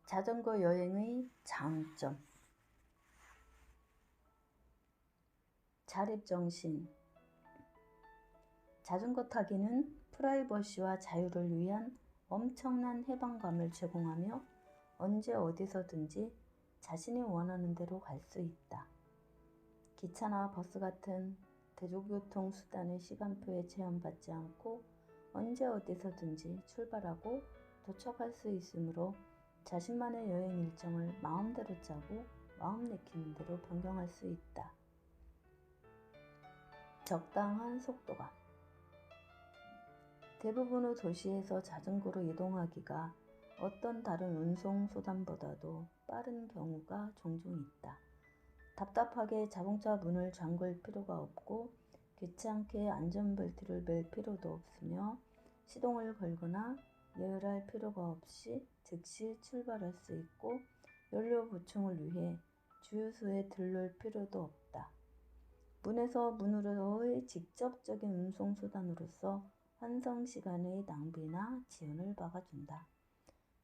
자전거 여행의 장점. 자립정신. 자전거 타기는 프라이버시와 자유를 위한 엄청난 해방감을 제공하며 언제 어디서든지 자신이 원하는 대로 갈 수 있다. 기차나 버스 같은 대중교통 수단의 시간표에 제한받지 않고 언제 어디서든지 출발하고 도착할 수 있으므로 자신만의 여행 일정을 마음대로 짜고 마음 내키는 대로 변경할 수 있다. 적당한 속도감. 대부분의 도시에서 자전거로 이동하기가 어떤 다른 운송수단보다도 빠른 경우가 종종 있다. 답답하게 자동차 문을 잠글 필요가 없고 귀찮게 안전벨트를 맬 필요도 없으며 시동을 걸거나 예열할 필요가 없이 즉시 출발할 수 있고 연료 보충을 위해 주유소에 들를 필요도 없다. 문에서 문으로의 직접적인 운송수단으로서 환승시간의 낭비나 지연을 막아준다.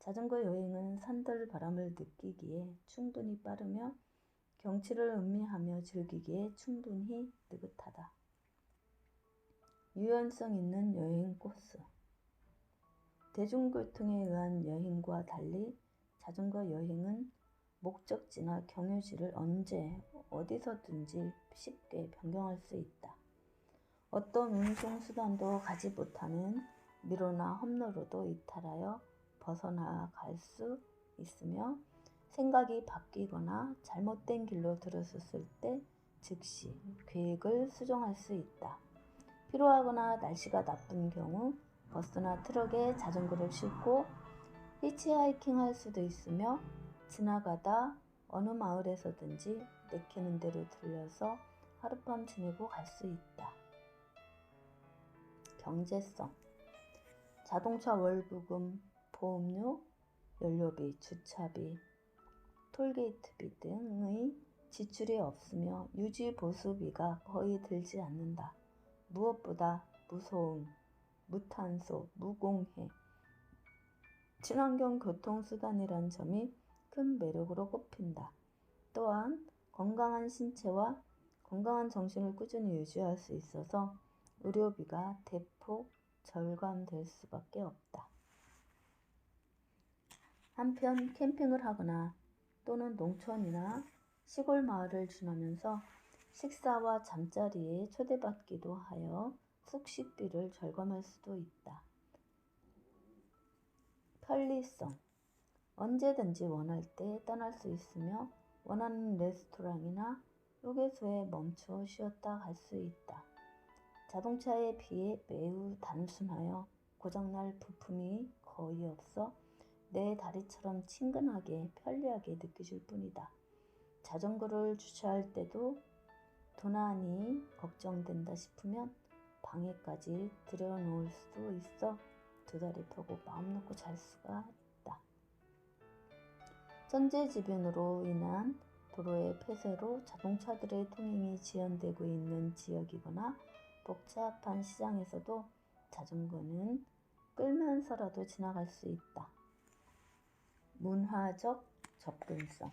자전거 여행은 산들 바람을 느끼기에 충분히 빠르며 경치를 음미하며 즐기기에 충분히 느긋하다. 유연성 있는 여행 코스. 대중교통에 의한 여행과 달리 자전거 여행은 목적지나 경유지를 언제 어디서든지 쉽게 변경할 수 있다. 어떤 운송수단도 가지 못하는 미로나 험로로도 이탈하여 벗어나갈 수 있으며 생각이 바뀌거나 잘못된 길로 들어섰을 때 즉시 계획을 수정할 수 있다. 피로하거나 날씨가 나쁜 경우 버스나 트럭에 자전거를 싣고 히치하이킹 할 수도 있으며 지나가다 어느 마을에서든지 내키는 대로 들려서 하룻밤 지내고 갈 수 있다. 경제성. 자동차 월부금, 보험료, 연료비, 주차비, 톨게이트비 등의 지출이 없으며 유지보수비가 거의 들지 않는다. 무엇보다 무소음, 무탄소, 무공해, 친환경 교통수단이란 점이 큰 매력으로 꼽힌다. 또한 건강한 신체와 건강한 정신을 꾸준히 유지할 수 있어서 의료비가 대폭 절감될 수밖에 없다. 한편 캠핑을 하거나 또는 농촌이나 시골 마을을 지나면서 식사와 잠자리에 초대받기도 하여 숙식비를 절감할 수도 있다. 편리성. 언제든지 원할 때 떠날 수 있으며 원하는 레스토랑이나 휴게소에 멈춰 쉬었다 갈 수 있다. 자동차에 비해 매우 단순하여 고장날 부품이 거의 없어 내 다리처럼 친근하게 편리하게 느껴질 뿐이다. 자전거를 주차할 때도 도난이 걱정된다 싶으면 방에까지 들여놓을 수도 있어 두 다리 펴고 마음 놓고 잘 수가 있다. 천재지변으로 인한 도로의 폐쇄로 자동차들의 통행이 지연되고 있는 지역이거나 복잡한 시장에서도 자전거는 끌면서라도 지나갈 수 있다. 문화적 접근성.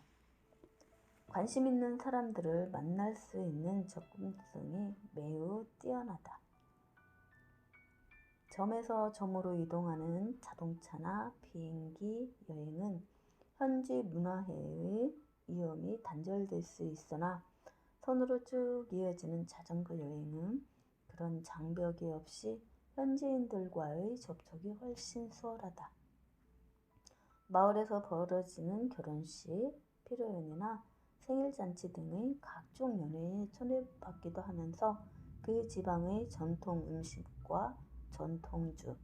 관심 있는 사람들을 만날 수 있는 접근성이 매우 뛰어나다. 점에서 점으로 이동하는 자동차나 비행기 여행은 현지 문화회의 위험이 단절될 수 있으나 선으로 쭉 이어지는 자전거 여행은 그런 장벽이 없이 현지인들과의 접촉이 훨씬 수월하다. 마을에서 벌어지는 결혼식, 피로연이나 생일잔치 등의 각종 연회에 초대받기도 하면서 그 지방의 전통 음식과 전통주,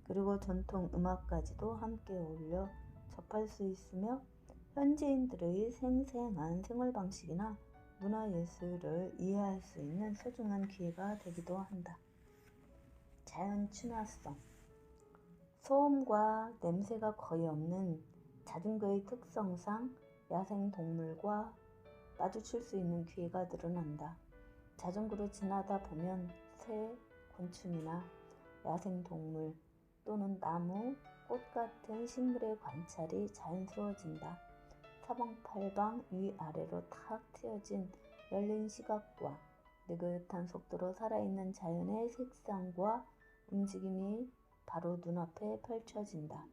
그리고 전통 음악까지도 함께 어울려 접할 수 있으며 현지인들의 생생한 생활 방식이나 문화예술을 이해할 수 있는 소중한 기회가 되기도 한다. 자연 친화성. 소음과 냄새가 거의 없는 자전거의 특성상 야생동물과 마주칠 수 있는 기회가 늘어난다. 자전거로 지나다 보면 새, 곤충이나 야생동물 또는 나무, 꽃 같은 식물의 관찰이 자연스러워진다. 사방팔방 위아래로 탁 트여진 열린 시각과 느긋한 속도로 살아있는 자연의 색상과 움직임이 바로 눈앞에 펼쳐진다.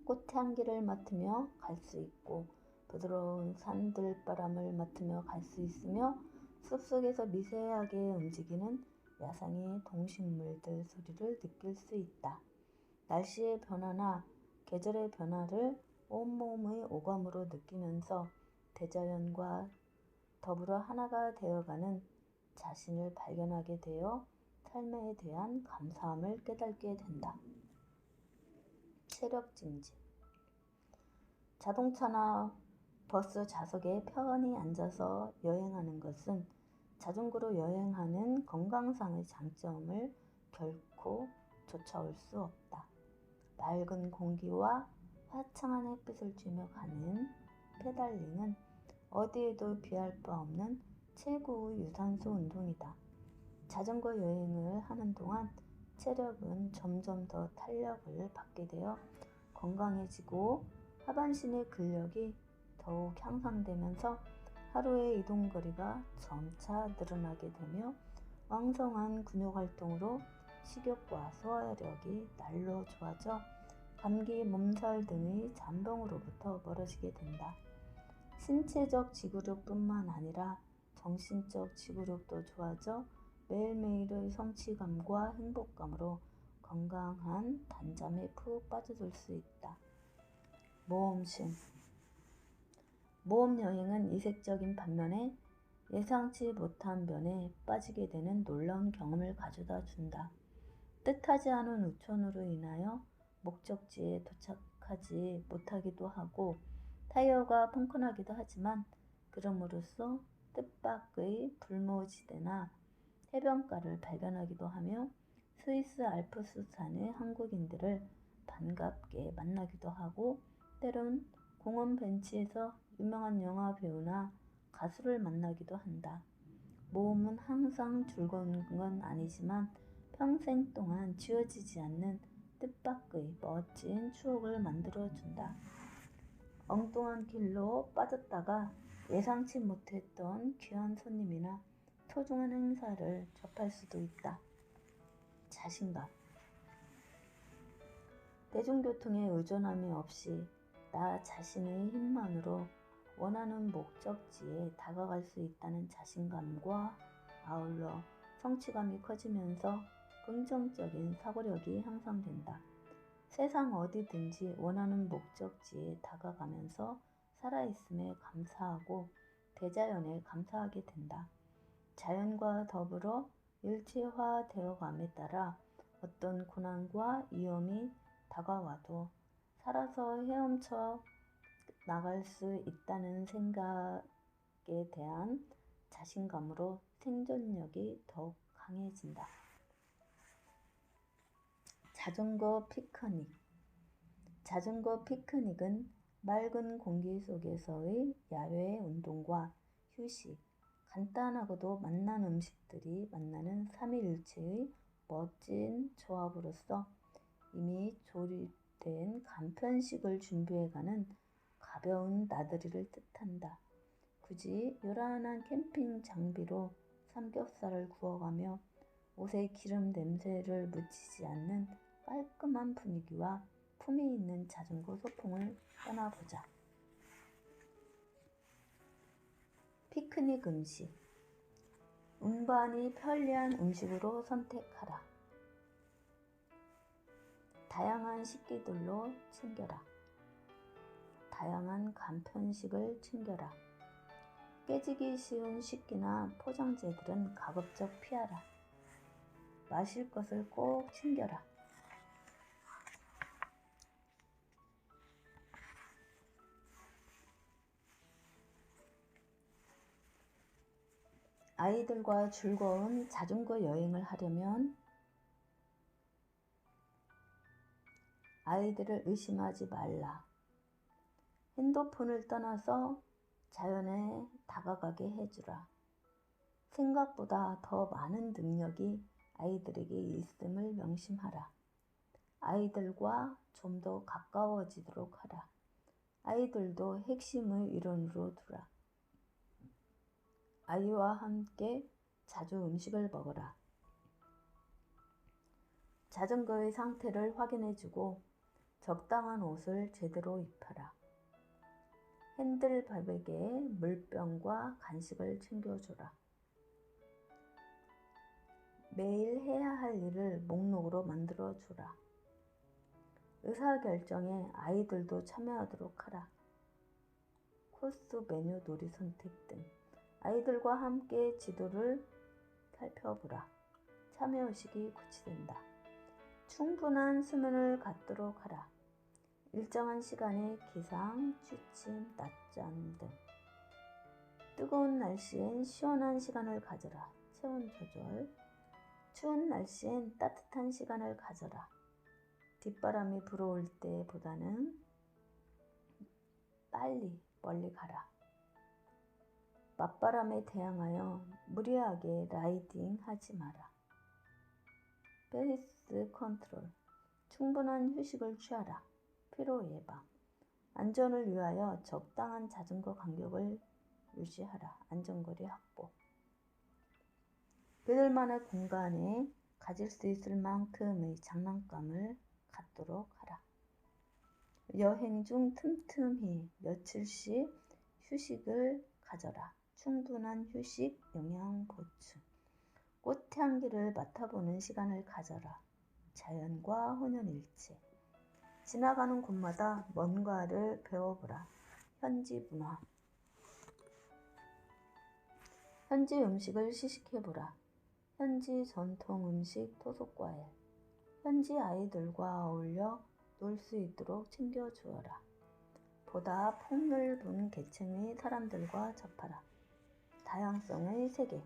꽃의 향기를 맡으며 갈 수 있고 부드러운 산들바람을 맡으며 갈 수 있으며 숲속에서 미세하게 움직이는 야생의 동식물들 소리를 느낄 수 있다. 날씨의 변화나 계절의 변화를 온몸의 오감으로 느끼면서 대자연과 더불어 하나가 되어가는 자신을 발견하게 되어 삶에 대한 감사함을 깨닫게 된다. 체력 증진. 자동차나 버스 좌석에 편히 앉아서 여행하는 것은 자전거로 여행하는 건강상의 장점을 결코 쫓아올 수 없다. 맑은 공기와 화창한 햇빛을 쬐며 가는 페달링은 어디에도 비할 바 없는 최고의 유산소 운동이다. 자전거 여행을 하는 동안 체력은 점점 더 탄력을 받게 되어 건강해지고 하반신의 근력이 더욱 향상되면서 하루의 이동거리가 점차 늘어나게 되며 왕성한 근육활동으로 식욕과 소화력이 날로 좋아져 감기, 몸살 등의 잔병으로부터 멀어지게 된다. 신체적 지구력뿐만 아니라 정신적 지구력도 좋아져 매일매일의 성취감과 행복감으로 건강한 단잠에 푹 빠져들 수 있다. 모험심. 모험 여행은 이색적인 반면에 예상치 못한 면에 빠지게 되는 놀라운 경험을 가져다 준다. 뜻하지 않은 우천으로 인하여 목적지에 도착하지 못하기도 하고 타이어가 펑크나기도 하지만 그럼으로써 뜻밖의 불모지대나 해변가를 발견하기도 하며 스위스 알프스 산의 한국인들을 반갑게 만나기도 하고 때론 공원 벤치에서 유명한 영화 배우나 가수를 만나기도 한다. 모험은 항상 즐거운 건 아니지만 평생 동안 지워지지 않는 뜻밖의 멋진 추억을 만들어준다. 엉뚱한 길로 빠졌다가 예상치 못했던 귀한 손님이나 소중한 행사를 접할 수도 있다. 자신감. 대중교통에 의존함이 없이 나 자신의 힘만으로 원하는 목적지에 다가갈 수 있다는 자신감과 아울러 성취감이 커지면서 긍정적인 사고력이 향상된다. 세상 어디든지 원하는 목적지에 다가가면서 살아있음에 감사하고 대자연에 감사하게 된다. 자연과 더불어 일체화되어감에 따라 어떤 고난과 위험이 다가와도 살아서 헤엄쳐 나갈 수 있다는 생각에 대한 자신감으로 생존력이 더욱 강해진다. 자전거 피크닉. 자전거 피크닉은 맑은 공기 속에서의 야외 운동과 휴식, 간단하고도 맛난 음식들이 만나는 삼위일체의 멋진 조합으로서 이미 조립된 간편식을 준비해가는 가벼운 나들이를 뜻한다. 굳이 요란한 캠핑 장비로 삼겹살을 구워가며 옷에 기름 냄새를 묻히지 않는 깔끔한 분위기와 품위 있는 자전거 소풍을 떠나보자. 피크닉 음식. 운반이 편리한 음식으로 선택하라. 다양한 식기들로 챙겨라. 다양한 간편식을 챙겨라. 깨지기 쉬운 식기나 포장재들은 가급적 피하라. 마실 것을 꼭 챙겨라. 아이들과 즐거운 자전거 여행을 하려면 아이들을 의심하지 말라. 핸드폰을 떠나서 자연에 다가가게 해주라. 생각보다 더 많은 능력이 아이들에게 있음을 명심하라. 아이들과 좀 더 가까워지도록 하라. 아이들도 핵심의 일원으로 두라. 아이와 함께 자주 음식을 먹어라. 자전거의 상태를 확인해주고 적당한 옷을 제대로 입혀라. 핸들밥에게 물병과 간식을 챙겨주라. 매일 해야 할 일을 목록으로 만들어주라. 의사결정에 아이들도 참여하도록 하라. 코스 메뉴 놀이 선택 등 아이들과 함께 지도를 살펴보라. 참여의식이 고취된다. 충분한 수면을 갖도록 하라. 일정한 시간에 기상, 취침, 낮잠 등 뜨거운 날씨엔 시원한 시간을 가져라. 체온 조절. 추운 날씨엔 따뜻한 시간을 가져라. 뒷바람이 불어올 때보다는 빨리 멀리 가라. 맞바람에 대항하여 무리하게 라이딩 하지 마라. 페이스 컨트롤. 충분한 휴식을 취하라. 피로 예방. 안전을 위하여 적당한 자전거 간격을 유지하라. 안전거리 확보. 그들만의 공간에 가질 수 있을 만큼의 장난감을 갖도록 하라. 여행 중 틈틈이 며칠씩 휴식을 가져라. 충분한 휴식, 영양 보충. 꽃향기를 맡아보는 시간을 가져라. 자연과 혼연일체. 지나가는 곳마다 뭔가를 배워보라. 현지 문화. 현지 음식을 시식해보라. 현지 전통 음식 토속과일. 현지 아이들과 어울려 놀 수 있도록 챙겨주어라. 보다 폭넓은 계층의 사람들과 접하라. 다양성의 세계.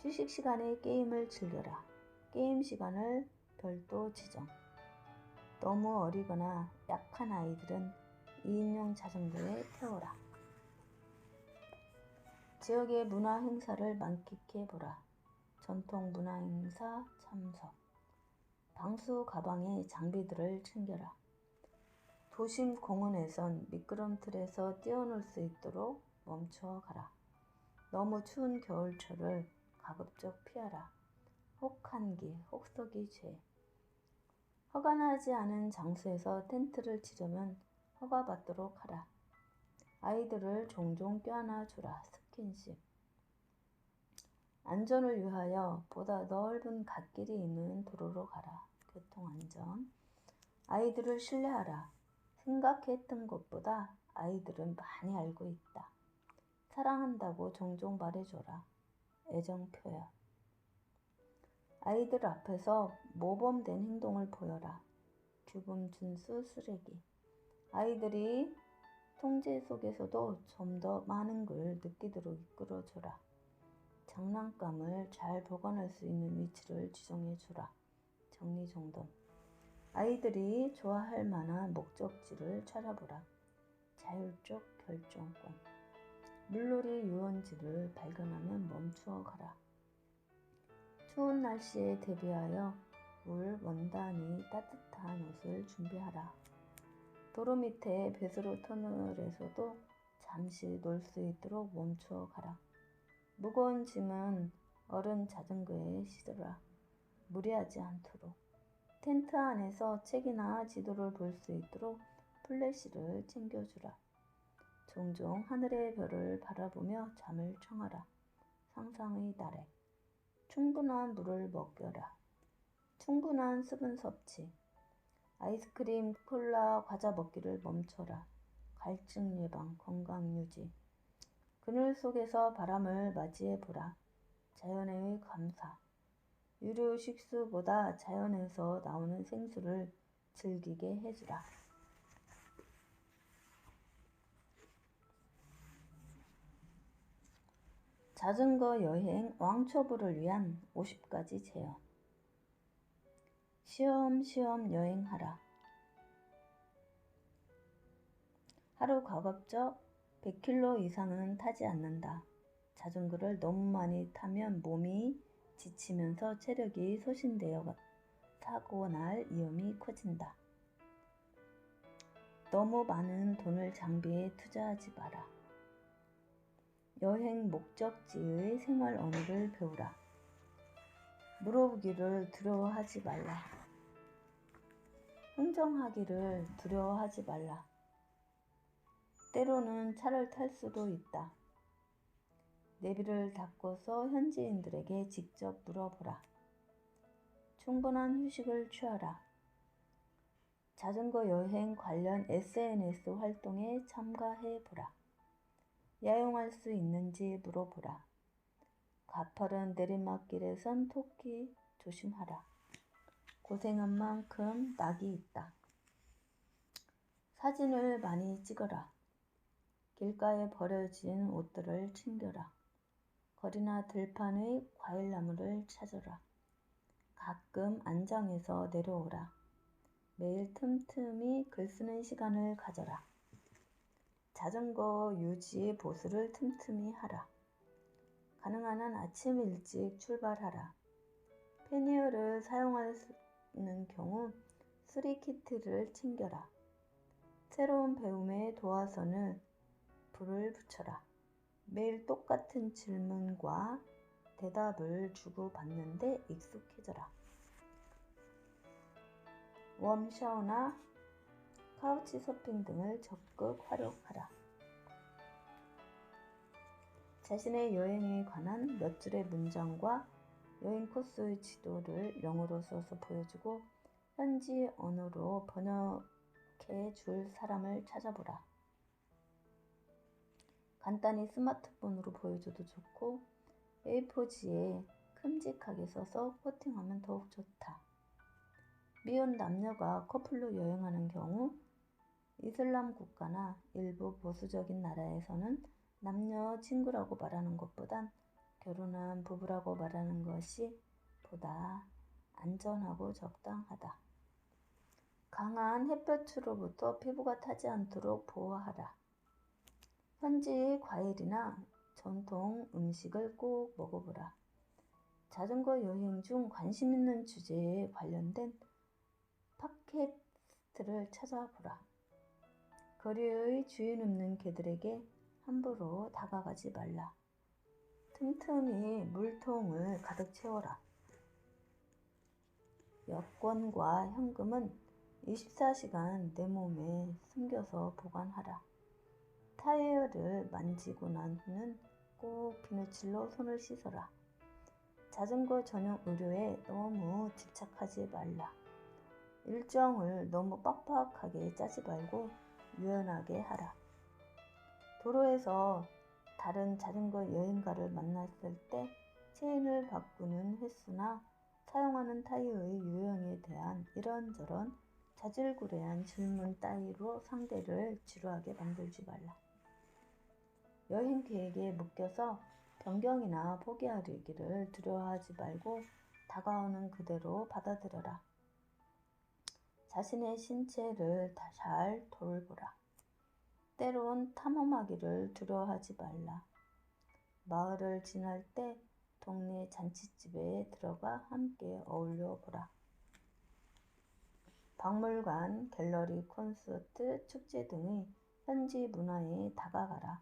휴식 시간에 게임을 즐겨라. 게임 시간을 별도 지정. 너무 어리거나 약한 아이들은 2인용 자전거에 태워라. 지역의 문화 행사를 만끽해보라. 전통 문화 행사 참석. 방수 가방에 장비들을 챙겨라. 도심 공원에선 미끄럼틀에서 뛰어놀 수 있도록 멈춰가라. 너무 추운 겨울철을 가급적 피하라. 혹한기, 혹서기 죄. 허가나지 않은 장소에서 텐트를 치려면 허가받도록 하라. 아이들을 종종 껴안아 주라. 스킨십. 안전을 위하여 보다 넓은 갓길이 있는 도로로 가라. 교통안전. 아이들을 신뢰하라. 생각했던 것보다 아이들은 많이 알고 있다. 사랑한다고 종종 말해줘라. 애정 표현. 아이들 앞에서 모범된 행동을 보여라. 규범 준수 쓰레기. 아이들이 통제 속에서도 좀 더 많은 걸 느끼도록 이끌어줘라. 장난감을 잘 보관할 수 있는 위치를 지정해주라. 정리정돈. 아이들이 좋아할 만한 목적지를 찾아보라. 자율적 결정권. 물놀이 유원지를 발견하면 멈추어 가라. 추운 날씨에 대비하여 물 원단이 따뜻한 옷을 준비하라. 도로 밑에 배수로 터널에서도 잠시 놀 수 있도록 멈추어 가라. 무거운 짐은 어른 자전거에 실으라. 무리하지 않도록. 텐트 안에서 책이나 지도를 볼 수 있도록 플래시를 챙겨주라. 종종 하늘의 별을 바라보며 잠을 청하라. 상상의 나래. 충분한 물을 먹여라. 충분한 수분 섭취. 아이스크림, 콜라, 과자 먹기를 멈춰라. 갈증 예방, 건강 유지. 그늘 속에서 바람을 맞이해보라. 자연의 감사. 유료 식수보다 자연에서 나오는 생수를 즐기게 해주라. 자전거 여행 왕초보를 위한 50가지 제어. 쉬엄쉬엄 여행하라. 하루 가급적 100km 이상은 타지 않는다. 자전거를 너무 많이 타면 몸이 지치면서 체력이 소진되어 사고 날 위험이 커진다. 너무 많은 돈을 장비에 투자하지 마라. 여행 목적지의 생활 언어를 배우라. 물어보기를 두려워하지 말라. 흥정하기를 두려워하지 말라. 때로는 차를 탈 수도 있다. 내비를 닫고서 현지인들에게 직접 물어보라. 충분한 휴식을 취하라. 자전거 여행 관련 SNS 활동에 참가해보라. 야영할 수 있는지 물어보라. 가파른 내리막길에선 토끼 조심하라. 고생한 만큼 낙이 있다. 사진을 많이 찍어라. 길가에 버려진 옷들을 챙겨라. 거리나 들판의 과일나무를 찾아라. 가끔 안장에서 내려오라. 매일 틈틈이 글 쓰는 시간을 가져라. 자전거 유지 보수를 틈틈이 하라. 가능한 한 아침 일찍 출발하라. 패니어를 사용하는 경우 수리 키트를 챙겨라. 새로운 배움에 도화선을 불을 붙여라. 매일 똑같은 질문과 대답을 주고받는데 익숙해져라. 웜 샤워나 카우치 서핑 등을 적극 활용하라. 자신의 여행에 관한 몇 줄의 문장과 여행 코스의 지도를 영어로 써서 보여주고 현지 언어로 번역해 줄 사람을 찾아보라. 간단히 스마트폰으로 보여줘도 좋고 A4지에 큼직하게 써서 코팅하면 더욱 좋다. 미혼 남녀가 커플로 여행하는 경우 이슬람 국가나 일부 보수적인 나라에서는 남녀 친구라고 말하는 것보단 결혼한 부부라고 말하는 것이 보다 안전하고 적당하다. 강한 햇볕으로부터 피부가 타지 않도록 보호하라. 현지 과일이나 전통 음식을 꼭 먹어보라. 자전거 여행 중 관심 있는 주제에 관련된 팟캐스트를 찾아보라. 거리의 주인 없는 개들에게 함부로 다가가지 말라. 틈틈이 물통을 가득 채워라. 여권과 현금은 24시간 내 몸에 숨겨서 보관하라. 타이어를 만지고 난 후는 꼭 비누칠로 손을 씻어라. 자전거 전용 의료에 너무 집착하지 말라. 일정을 너무 빡빡하게 짜지 말고 유연하게 하라. 도로에서 다른 자전거 여행가를 만났을 때 체인을 바꾸는 횟수나 사용하는 타이어의 유형에 대한 이런저런 자질구레한 질문 따위로 상대를 지루하게 만들지 말라. 여행 계획에 묶여서 변경이나 포기하기를 두려워하지 말고 다가오는 그대로 받아들여라. 자신의 신체를 잘 돌보라. 때론 탐험하기를 두려워하지 말라. 마을을 지날 때 동네 잔치집에 들어가 함께 어울려 보라. 박물관, 갤러리, 콘서트, 축제 등의 현지 문화에 다가가라.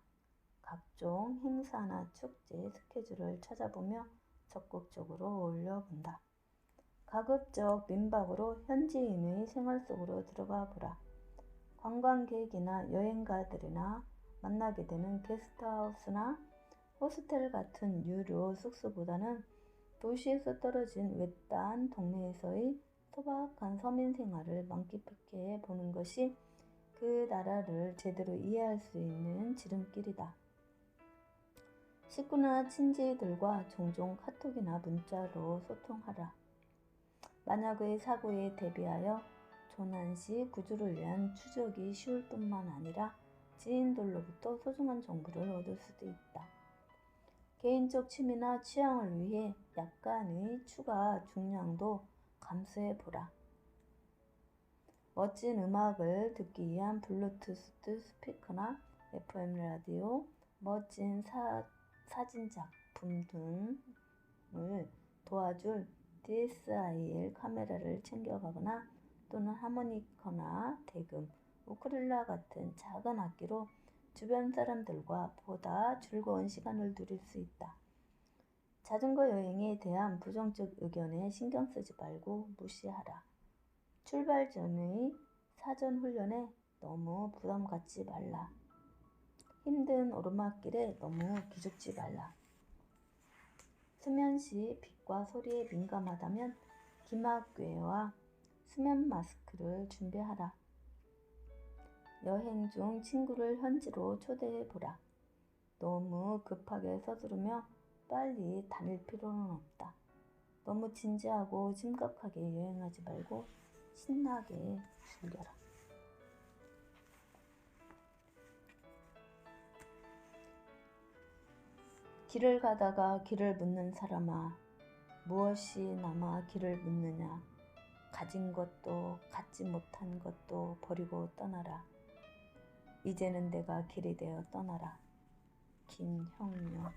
각종 행사나 축제 스케줄을 찾아보며 적극적으로 어울려 본다. 가급적 민박으로 현지인의 생활 속으로 들어가 보라. 관광객이나 여행가들이나 만나게 되는 게스트하우스나 호스텔 같은 유료 숙소보다는 도시에서 떨어진 외딴 동네에서의 소박한 서민 생활을 만끽해 보는 것이 그 나라를 제대로 이해할 수 있는 지름길이다. 식구나 친지들과 종종 카톡이나 문자로 소통하라. 만약의 사고에 대비하여 조난 시 구조를 위한 추적이 쉬울 뿐만 아니라 지인들로부터 소중한 정보를 얻을 수도 있다. 개인적 취미나 취향을 위해 약간의 추가 중량도 감수해 보라. 멋진 음악을 듣기 위한 블루투스 스피커나 FM 라디오, 멋진 사진 작품 등을 도와줄 DSLR 카메라를 챙겨가거나 또는 하모니카나 대금, 우쿨렐라 같은 작은 악기로 주변 사람들과 보다 즐거운 시간을 누릴 수 있다. 자전거 여행에 대한 부정적 의견에 신경 쓰지 말고 무시하라. 출발 전의 사전 훈련에 너무 부담 갖지 말라. 힘든 오르막길에 너무 기죽지 말라. 수면 시 빛과 소리에 민감하다면 기막괴와 수면 마스크를 준비하라. 여행 중 친구를 현지로 초대해 보라. 너무 급하게 서두르며 빨리 다닐 필요는 없다. 너무 진지하고 심각하게 여행하지 말고 신나게 즐겨라. 길을 가다가 길을 묻는 사람아, 무엇이 남아 길을 묻느냐. 가진 것도 갖지 못한 것도 버리고 떠나라. 이제는 내가 길이 되어 떠나라. 김형룡.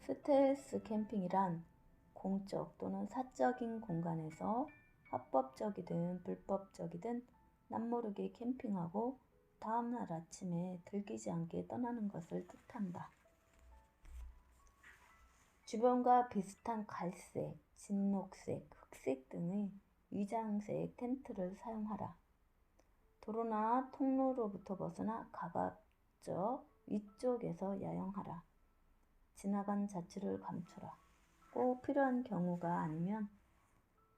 스텔스 캠핑이란 공적 또는 사적인 공간에서 합법적이든 불법적이든 남모르게 캠핑하고 다음날 아침에 들키지 않게 떠나는 것을 뜻한다. 주변과 비슷한 갈색, 진녹색, 흑색 등의 위장색 텐트를 사용하라. 도로나 통로로부터 벗어나 가급적 위쪽에서 야영하라. 지나간 자취를 감춰라. 꼭 필요한 경우가 아니면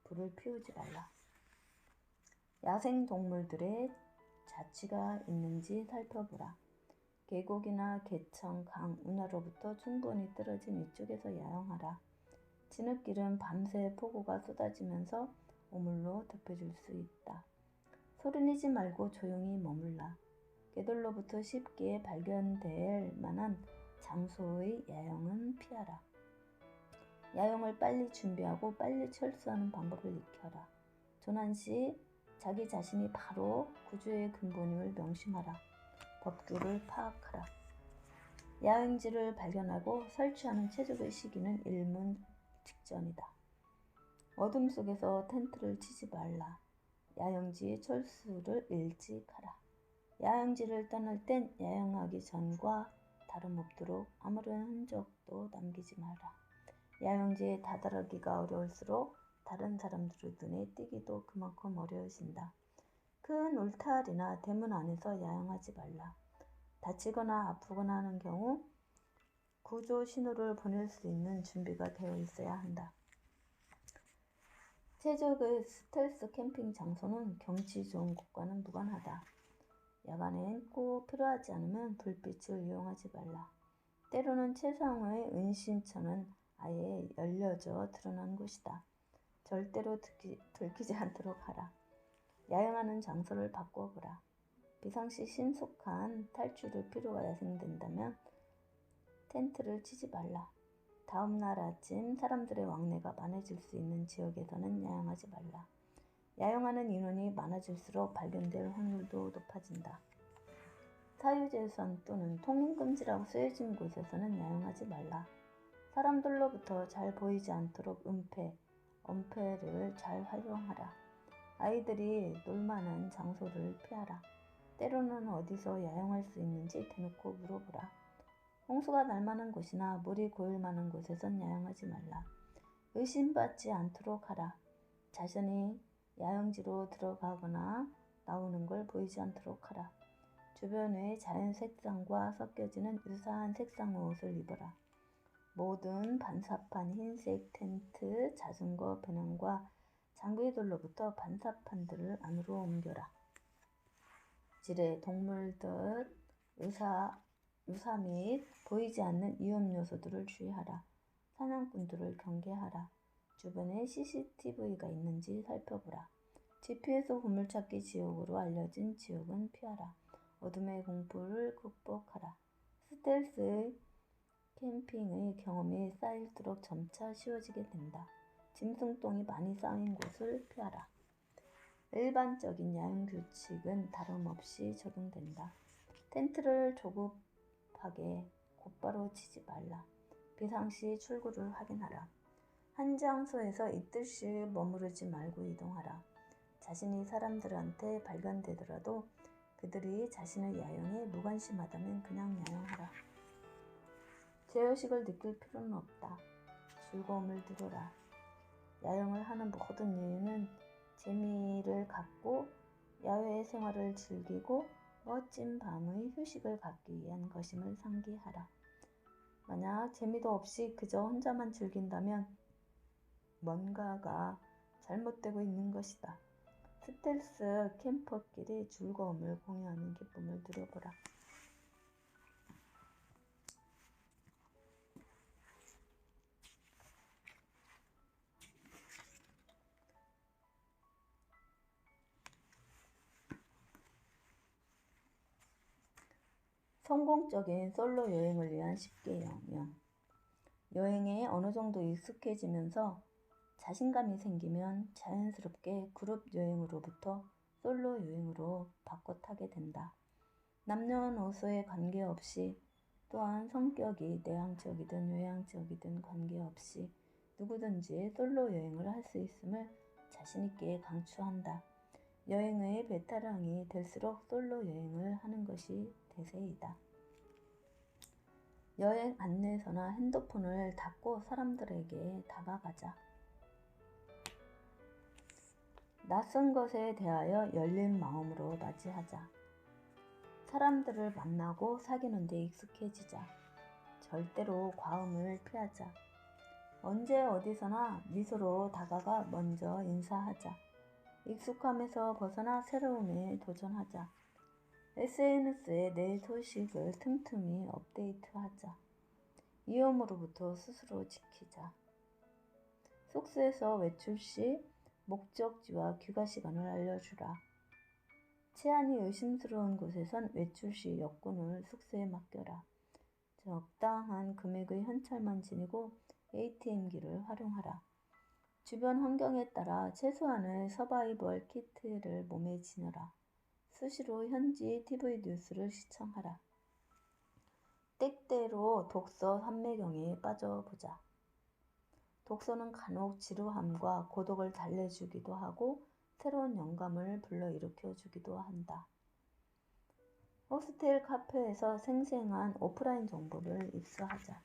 불을 피우지 말라. 야생동물들의 자취가 있는지 살펴보라. 계곡이나 개천, 강, 운하로부터 충분히 떨어진 위쪽에서 야영하라. 진흙길은 밤새 폭우가 쏟아지면서 오물로 덮여질 수 있다. 소리내지 말고 조용히 머물라. 개들로부터 쉽게 발견될 만한 장소의 야영은 피하라. 야영을 빨리 준비하고 빨리 철수하는 방법을 익혀라. 조난 시 자기 자신이 바로 구조의 근본임을 명심하라. 법규를 파악하라. 야영지를 발견하고 설치하는 최적의 시기는 일문 직전이다. 어둠 속에서 텐트를 치지 말라. 야영지 철수를 일찍 하라. 야영지를 떠날 땐 야영하기 전과 다름없도록 아무런 흔적도 남기지 마라. 야영지에 다다르기가 어려울수록 다른 사람들의 눈에 띄기도 그만큼 어려워진다. 큰 울타리나 대문 안에서 야영하지 말라. 다치거나 아프거나 하는 경우 구조 신호를 보낼 수 있는 준비가 되어 있어야 한다. 최적의 스텔스 캠핑 장소는 경치 좋은 곳과는 무관하다. 야간엔 꼭 필요하지 않으면 불빛을 이용하지 말라. 때로는 최상의 은신처는 아예 열려져 드러난 곳이다. 절대로 들키지 않도록 하라. 야영하는 장소를 바꿔보라. 비상시 신속한 탈출의 필요가 야생된다면 텐트를 치지 말라. 다음 날 아침 사람들의 왕래가 많아질 수 있는 지역에서는 야영하지 말라. 야영하는 인원이 많아질수록 발견될 확률도 높아진다. 사유재산 또는 통행금지라고 쓰여진 곳에서는 야영하지 말라. 사람들로부터 잘 보이지 않도록 엄폐를 잘 활용하라. 아이들이 놀만한 장소를 피하라. 때로는 어디서 야영할 수 있는지 대놓고 물어보라. 홍수가 날 만한 곳이나 물이 고일 만한 곳에선 야영하지 말라. 의심받지 않도록 하라. 자신이 야영지로 들어가거나 나오는 걸 보이지 않도록 하라. 주변의 자연 색상과 섞여지는 유사한 색상의 옷을 입어라. 모든 반사판, 흰색 텐트, 자전거 배낭과 장비들로부터 반사판들을 안으로 옮겨라. 지뢰, 동물들, 유사 및 보이지 않는 위험 요소들을 주의하라. 사냥꾼들을 경계하라. 주변에 CCTV가 있는지 살펴보라. GPS 보물찾기 지역으로 알려진 지역은 피하라. 어둠의 공포를 극복하라. 스텔스 캠핑의 경험이 쌓일수록 점차 쉬워지게 된다. 짐승똥이 많이 쌓인 곳을 피하라. 일반적인 야영 규칙은 다름없이 적용된다. 텐트를 조급하게 곧바로 치지 말라. 비상시 출구를 확인하라. 한 장소에서 이틀씩 머무르지 말고 이동하라. 자신이 사람들한테 발견되더라도 그들이 자신의 야영에 무관심하다면 그냥 야영하라. 죄의식을 느낄 필요는 없다. 즐거움을 누려라. 야영을 하는 모든 이유는 재미를 갖고 야외 생활을 즐기고 멋진 밤의 휴식을 갖기 위한 것임을 상기하라. 만약 재미도 없이 그저 혼자만 즐긴다면 뭔가가 잘못되고 있는 것이다. 스텔스 캠퍼끼리 즐거움을 공유하는 기쁨을 누려보라. 성공적인 솔로 여행을 위한 10개 명령. 여행에 어느 정도 익숙해지면서 자신감이 생기면 자연스럽게 그룹 여행으로부터 솔로 여행으로 바꿔 타게 된다. 남녀노소에 관계없이 또한 성격이 내향적이든 외향적이든 관계없이 누구든지 솔로 여행을 할 수 있음을 자신있게 강추한다. 여행의 베테랑이 될수록 솔로 여행을 하는 것이 대세이다. 여행 안내서나 핸드폰을 닫고 사람들에게 다가가자. 낯선 것에 대하여 열린 마음으로 맞이하자. 사람들을 만나고 사귀는 데 익숙해지자. 절대로 과음을 피하자. 언제 어디서나 미소로 다가가 먼저 인사하자. 익숙함에서 벗어나 새로움에 도전하자. SNS에 내 소식을 틈틈이 업데이트하자. 위험으로부터 스스로 지키자. 숙소에서 외출 시 목적지와 귀가 시간을 알려주라. 치안이 의심스러운 곳에선 외출 시 여권을 숙소에 맡겨라. 적당한 금액의 현찰만 지니고 ATM기를 활용하라. 주변 환경에 따라 최소한의 서바이벌 키트를 몸에 지녀라. 수시로 현지 TV 뉴스를 시청하라. 때때로 독서 삼매경에 빠져보자. 독서는 간혹 지루함과 고독을 달래주기도 하고 새로운 영감을 불러일으켜주기도 한다. 호스텔 카페에서 생생한 오프라인 정보를 입수하자.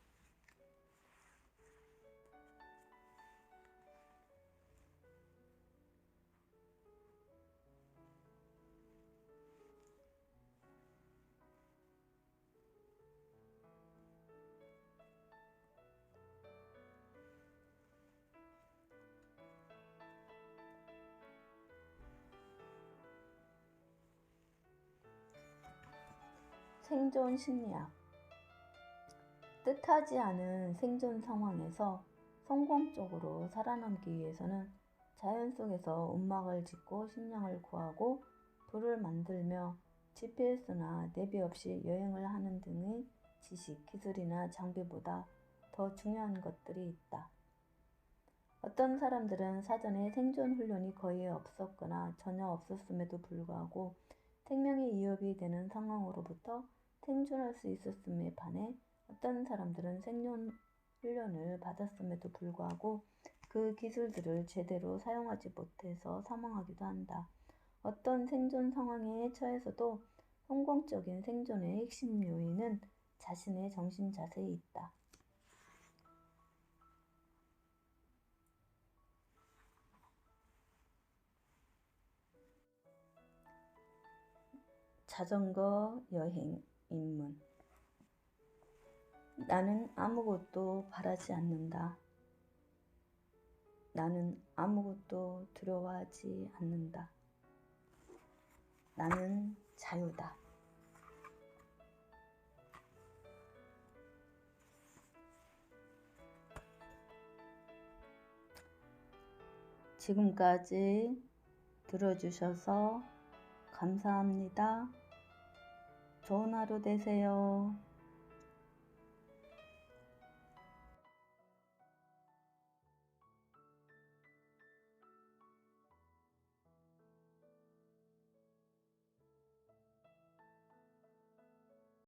생존 심리학. 뜻하지 않은 생존 상황에서 성공적으로 살아남기 위해서는 자연 속에서 움막을 짓고 식량을 구하고 불을 만들며 GPS나 내비 없이 여행을 하는 등의 지식, 기술이나 장비보다 더 중요한 것들이 있다. 어떤 사람들은 사전에 생존 훈련이 거의 없었거나 전혀 없었음에도 불구하고 생명이 위협이 되는 상황으로부터 생존할 수 있었음에 반해 어떤 사람들은 생존 훈련을 받았음에도 불구하고 그 기술들을 제대로 사용하지 못해서 사망하기도 한다. 어떤 생존 상황에 처해서도 성공적인 생존의 핵심 요인은 자신의 정신 자세에 있다. 자전거 여행 입문. 나는 아무것도 바라지 않는다. 나는 아무것도 두려워하지 않는다. 나는 자유다. 지금까지 들어주셔서 감사합니다. 좋은 하루 되세요.